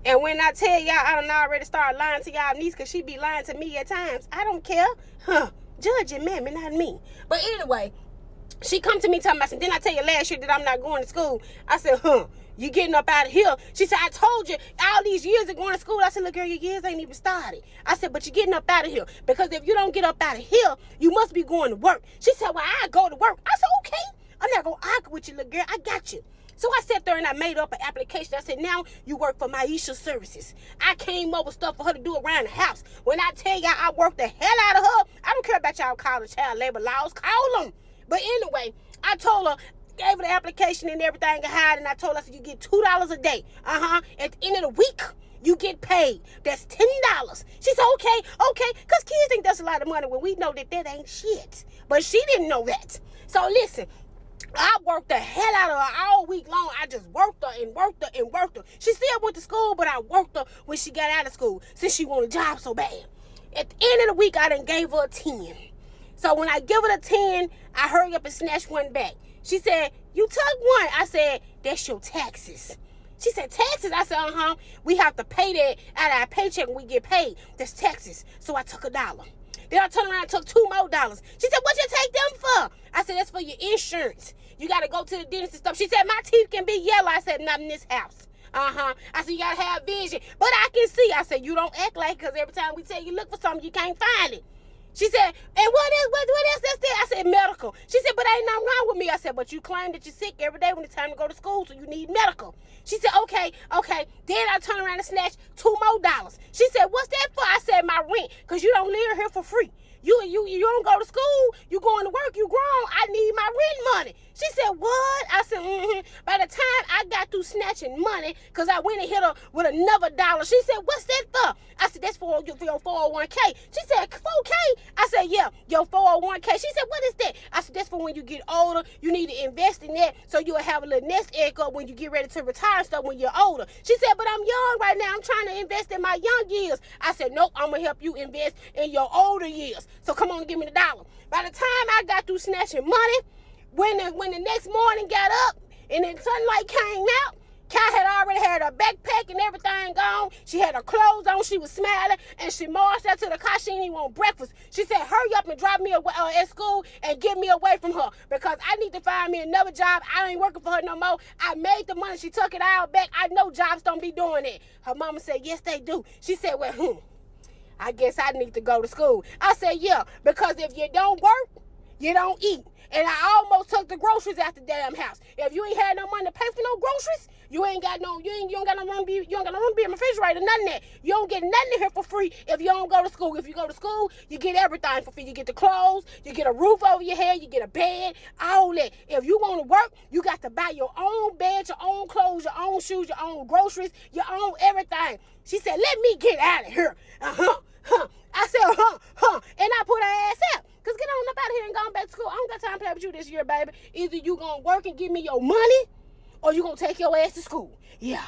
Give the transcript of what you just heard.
And when I tell y'all, I done already start lying to y'all niece, because she be lying to me at times. I don't care. Judge it, mammy, not me. But anyway, she come to me talking about, didn't I tell you last year that I'm not going to school? I said, you getting up out of here? She said, I told you all these years of going to school. I said, look, girl, your years ain't even started. I said, but you're getting up out of here, because if you don't get up out of here, you must be going to work. She said, well, I go to work. I said, okay, I'm not going to argue with you, little girl. I got you. So I sat there and I made up an application. I said, now you work for Maisha Services. I came up with stuff for her to do around the house. When I tell y'all I worked the hell out of her, I don't care about y'all calling child labor laws. Call them. But anyway, I told her, gave her the application and everything, and I told her, I said, you get $2 a day. At the end of the week, you get paid. That's $10. She said, okay, because kids think that's a lot of money when we know that ain't shit. But she didn't know that. So listen, I worked the hell out of her all week long. I just worked her and worked her and worked her. She still went to school, but I worked her when she got out of school, since she wanted a job so bad. At the end of the week, I done gave her a 10. So when I give her the 10, I hurry up and snatch one back. She said, you took one. I said, that's your taxes. She said, taxes? I said, we have to pay that out of our paycheck when we get paid. That's taxes. So I took $1. Then I turned around and took $2 more. She said, what you take them for? I said, that's for your insurance. You got to go to the dentist and stuff. She said, my teeth can be yellow. I said, not in this house. I said, you got to have vision. But I can see. I said, you don't act like, because every time we tell you look for something, you can't find it. She said, and what else that's there? I said, medical. She said, but ain't nothing wrong with me. I said, but you claim that you're sick every day when it's time to go to school, so you need medical. She said, okay. Then I turned around and snatched $2 more. She said, what's that for? I said, my rent, because you don't live here for free. You don't go to school. You going to work. You grown. I need my rent money. She said, what? I said, By the time I got through snatching money, because I went and hit her with another $1, she said, what's that for? I said, that's for your 401k. She said, 4K? I said, yeah, your 401k. She said, what is that? I said, that's for when you get older. You need to invest in that so you'll have a little nest egg up when you get ready to retire and stuff when you're older. She said, but I'm young right now. I'm trying to invest in my young years. I said, nope, I'm going to help you invest in your older years. So come on and give me the $1. By the time I got through snatching money, when the next morning got up and the sunlight came out, Kai had already had her backpack and everything gone. She had her clothes on. She was smiling, and she marched out to the car. She didn't even want breakfast. She said, hurry up and drop me away at school and get me away from her, because I need to find me another job. I ain't working for her no more. I made the money. She took it all back. I know jobs don't be doing it. Her mama said, yes, they do. She said, well, I guess I need to go to school. I said, yeah, because if you don't work, you don't eat. And I almost took the groceries out the damn house. If you ain't had no money to pay for no groceries, you don't got no room to be in the refrigerator, none of that. You don't get nothing in here for free if you don't go to school. If you go to school, you get everything for free. You get the clothes, you get a roof over your head, you get a bed, all that. If you want to work, you got to buy your own bed, your own clothes, your own shoes, your own groceries, your own everything. She said, let me get out of here. I said, and I put her ass out. Because get on up out of here and go back to school. I don't got time to play with you this year, baby. Either you going to work and give me your money, or you going to take your ass to school. Yeah.